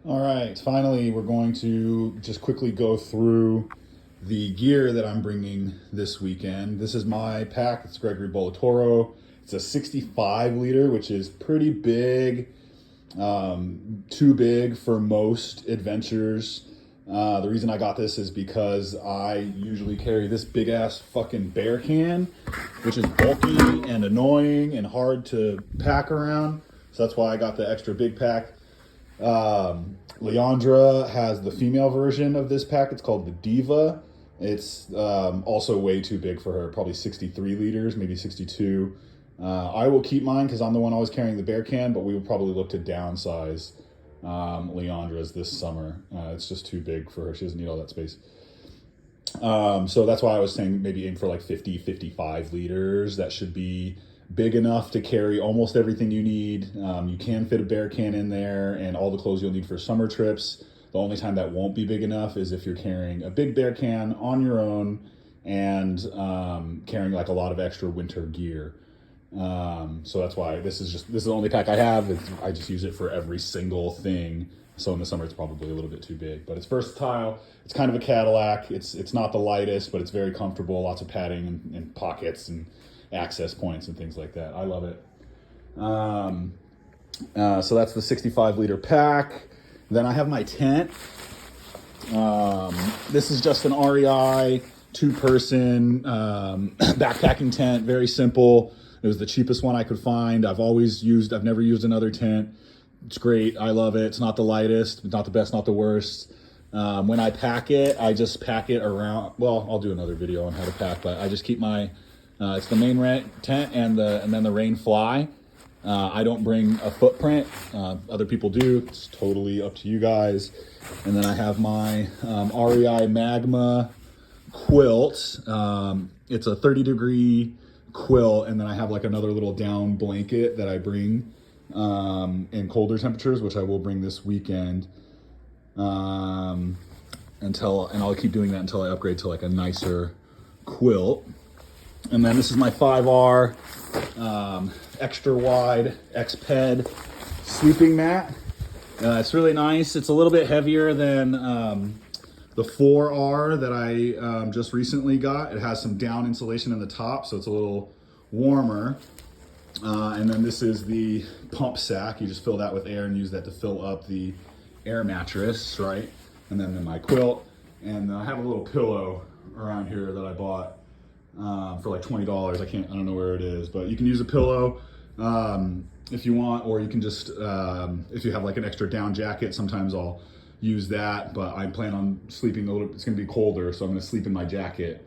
All right, finally, we're going to just quickly go through the gear that I'm bringing this weekend. This is my pack. It's Gregory Bollatoro. It's a 65 liter, which is pretty big, too big for most adventures. The reason I got this is because I usually carry this big ass fucking bear can, which is bulky and annoying and hard to pack around. So that's why I got the extra big pack. Leandra has the female version of this pack. It's called the Diva. It's also way too big for her, probably 63 liters, maybe 62. I will keep mine because I'm the one always carrying the bear can, but we will probably look to downsize Leandra's this summer. It's just too big for her. She doesn't need all that space. So that's why I was saying maybe aim for like 50, 55 liters. That should be big enough to carry almost everything you need. You can fit a bear can in there and all the clothes you'll need for summer trips. The only time that won't be big enough is if you're carrying a big bear can on your own and carrying like a lot of extra winter gear. So that's why this is the only pack I have. I just use it for every single thing. So in the summer, it's probably a little bit too big, but it's versatile. It's kind of a Cadillac. It's not the lightest, but it's very comfortable. Lots of padding and pockets and access points and things like that. I love it. So that's the 65 liter pack. Then I have my tent. This is just an REI 2-person backpacking tent. Very simple. It was the cheapest one I could find. I've never used another tent. It's great. I love it. It's not the lightest, not the best, not the worst. When I pack it, I just pack it around. Well, I'll do another video on how to pack, but I just keep my it's the main tent and then the rain fly. I don't bring a footprint. Other people do. It's totally up to you guys. And then I have my REI Magma quilt. It's a 30-degree quilt, and then I have like another little down blanket that I bring in colder temperatures, which I will bring this weekend. And I'll keep doing that until I upgrade to like a nicer quilt. And then this is my 5R extra wide X-Ped sleeping mat. It's really nice. It's a little bit heavier than the 4R that I just recently got. It has some down insulation in the top, so it's a little warmer. And then this is the pump sack. You just fill that with air and use that to fill up the air mattress, right? And then my quilt. And I have a little pillow around here that I bought for like $20. I don't know where it is, but you can use a pillow if you want, or you can just, if you have like an extra down jacket, sometimes I'll use that, but I plan on sleeping it's gonna be colder, so I'm gonna sleep in my jacket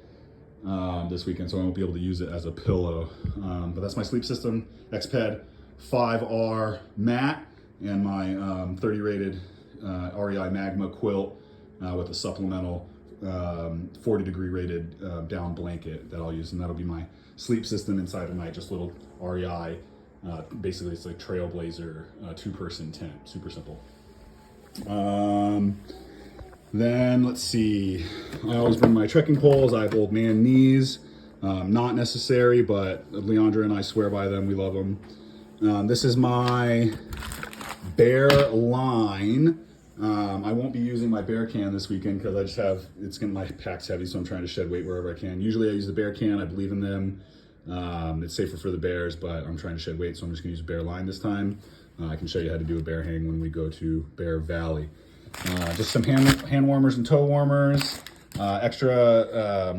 this weekend, so I won't be able to use it as a pillow. But that's my sleep system, X-Ped 5R mat, and my 30 rated REI Magma quilt with a supplemental 40-degree rated down blanket that I'll use, and that'll be my sleep system inside of my just little REI. Basically, it's like Trailblazer 2-person tent. Super simple. Then let's see. I always bring my trekking poles. I have old man knees. Not necessary, but Leandra and I swear by them. We love them. This is my bear line. I won't be using my bear can this weekend because my pack's heavy, so I'm trying to shed weight wherever I can. Usually I use the bear can. I believe in them. It's safer for the bears, but I'm trying to shed weight, so I'm just gonna use a bear line this time. I can show you how to do a bear hang when we go to Bear Valley. Just some hand warmers and toe warmers. Extra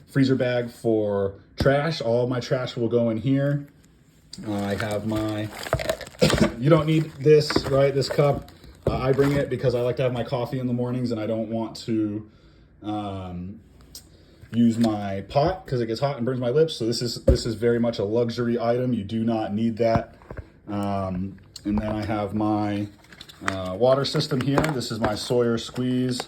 freezer bag for trash. All my trash will go in here. I have my, you don't need this, right? This cup. I bring it because I like to have my coffee in the mornings and I don't want to use my pot because it gets hot and burns my lips. So this is very much a luxury item. You do not need that. And then I have my water system here. This is my Sawyer Squeeze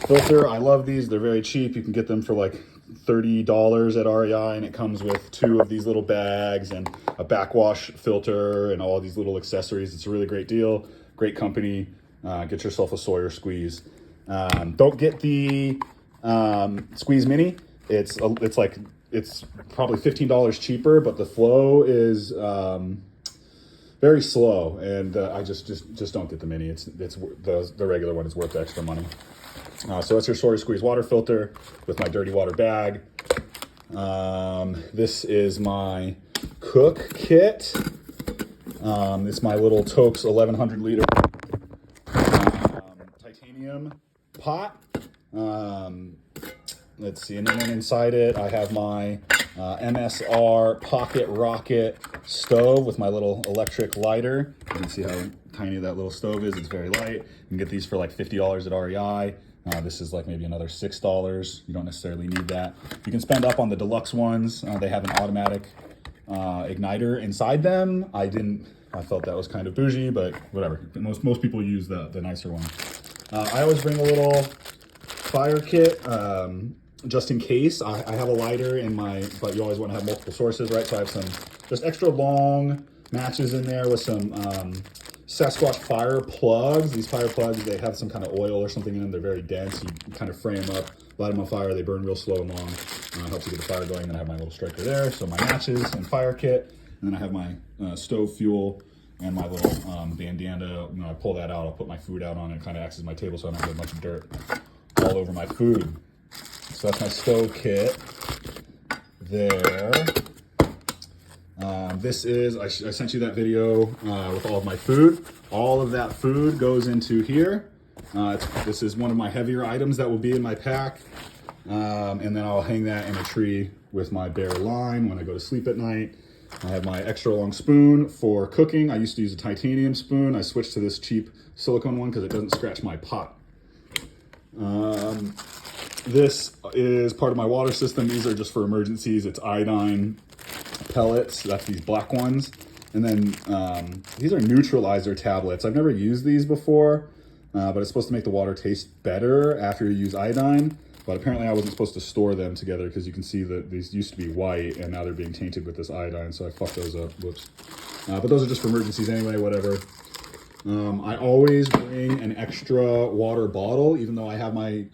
filter. I love these. They're very cheap. You can get them for like $30 at REI, and it comes with 2 of these little bags and a backwash filter and all these little accessories. It's a really great deal. Great company. Get yourself a Sawyer Squeeze. Don't get the Squeeze Mini. It's probably $15 cheaper, but the flow is very slow, and I just don't get the mini. It's the regular one is worth the extra money. So that's your Sawyer Squeeze water filter with my dirty water bag. This is my cook kit. It's my little Tokes 1100 liter titanium pot. Let's see, and then inside it I have my MSR Pocket Rocket stove with my little electric lighter. You can see how tiny that little stove is. It's very light. You can get these for like $50 at REI. This is like maybe another $6. You don't necessarily need that. You can spend up on the deluxe ones. They have an automatic igniter inside them. I felt that was kind of bougie, but whatever. Most people use the nicer one. I always bring a little fire kit just in case. I have a lighter in but you always want to have multiple sources, right? So I have some just extra long matches in there with some Sasquatch fire plugs. These fire plugs, they have some kind of oil or something in them. They're very dense. You kind of fray them up, light them on fire. They burn real slow and long. Helps you get the fire going. Then I have my little striker there. So my matches and fire kit. And then I have my stove fuel and my little bandana. I pull that out. I'll put my food out on it. It kind of acts as my table so I don't get a bunch of dirt all over my food. So that's my stove kit there. This is, I sent you that video with all of my food. All of that food goes into here. This is one of my heavier items that will be in my pack. And then I'll hang that in a tree with my bare line when I go to sleep at night. I have my extra long spoon for cooking. I used to use a titanium spoon. I switched to this cheap silicone one because it doesn't scratch my pot. This is part of my water system. These are just for emergencies. It's iodine pellets. That's these black ones. And then these are neutralizer tablets. I've never used these before, but it's supposed to make the water taste better after you use iodine. But apparently I wasn't supposed to store them together because you can see that these used to be white and now they're being tainted with this iodine. So I fucked those up. Whoops. But those are just for emergencies anyway, whatever. I always bring an extra water bottle, even though I have my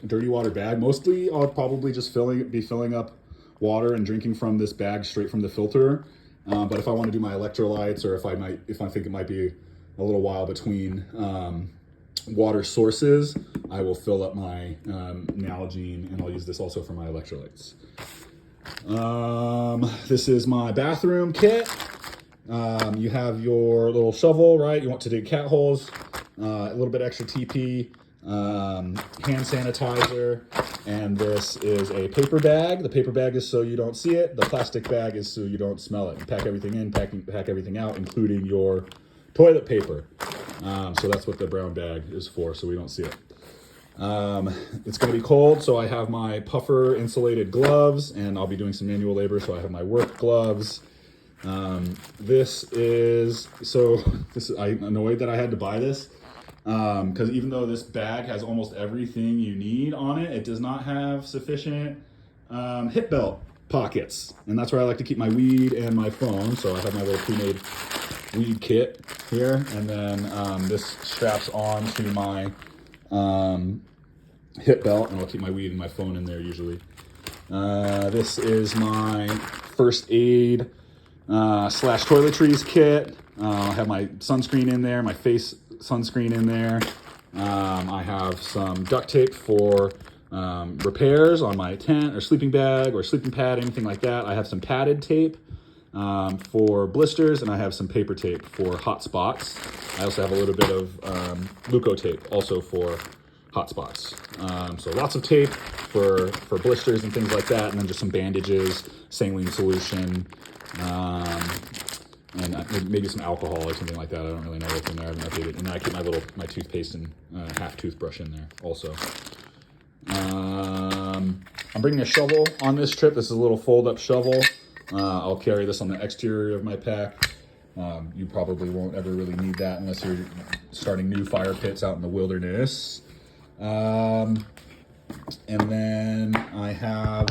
dirty water bag. Mostly I'll probably just be filling up water and drinking from this bag straight from the filter. But if I want to do my electrolytes, or if I think it might be a little while between water sources, I will fill up my Nalgene, and I'll use this also for my electrolytes. This is my bathroom kit. You have your little shovel, right? You want to dig cat holes, a little bit extra TP, hand sanitizer, and this is a paper bag. The paper bag is so you don't see it. The plastic bag is so you don't smell it. You pack everything in, pack everything out, including your toilet paper. So that's what the brown bag is for, so we don't see it. It's going to be cold, so I have my puffer insulated gloves, and I'll be doing some manual labor, so I have my work gloves. I'm annoyed that I had to buy this, because even though this bag has almost everything you need on it, it does not have sufficient hip belt pockets, and that's where I like to keep my weed and my phone. So I have my little pre-made weed kit here, and then this straps on to my hip belt, and I'll keep my weed and my phone in there usually. This is my first aid / toiletries kit. I have my sunscreen in there, my face sunscreen in there. I have some duct tape for repairs on my tent or sleeping bag or sleeping pad, anything like that. I have some padded tape for blisters, and I have some paper tape for hot spots. I also have a little bit of Leuko tape also for hot spots. So lots of tape for blisters and things like that, and then just some bandages, saline solution, and maybe some alcohol or something like that. I don't really know what's in there. I haven't updated. And then I keep my toothpaste and half toothbrush in there also. I'm bringing a shovel on this trip. This is a little fold-up shovel. I'll carry this on the exterior of my pack. You probably won't ever really need that unless you're starting new fire pits out in the wilderness. And then I have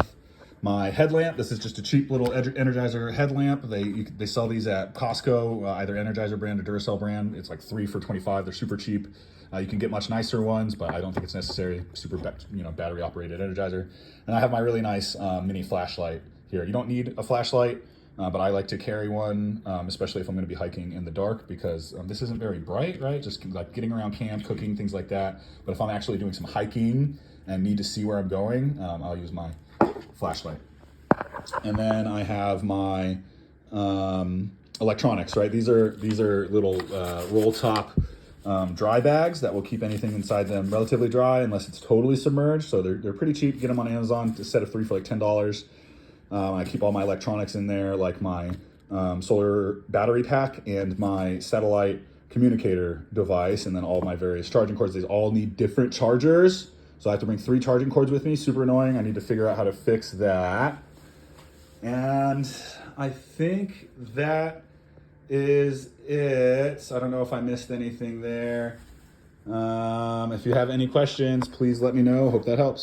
my headlamp. This is just a cheap little Energizer headlamp. They sell these at Costco, either Energizer brand or Duracell brand. It's like 3 for $25. They're super cheap. You can get much nicer ones, but I don't think it's necessary. Super, battery operated Energizer. And I have my really nice mini flashlight here. You don't need a flashlight but I like to carry one, especially if I'm going to be hiking in the dark, because this isn't very bright, right? Just like getting around camp, cooking, things like that. But if I'm actually doing some hiking and need to see where I'm going, I'll use my flashlight. And then I have my electronics, right? These are little roll top dry bags that will keep anything inside them relatively dry unless it's totally submerged. So they're pretty cheap. Get them on Amazon, a set of 3 for like $10. I keep all my electronics in there, like my solar battery pack and my satellite communicator device, and then all my various charging cords. These all need different chargers. So I have to bring 3 charging cords with me. Super annoying. I need to figure out how to fix that. And I think that is it. I don't know if I missed anything there. If you have any questions, please let me know. Hope that helps.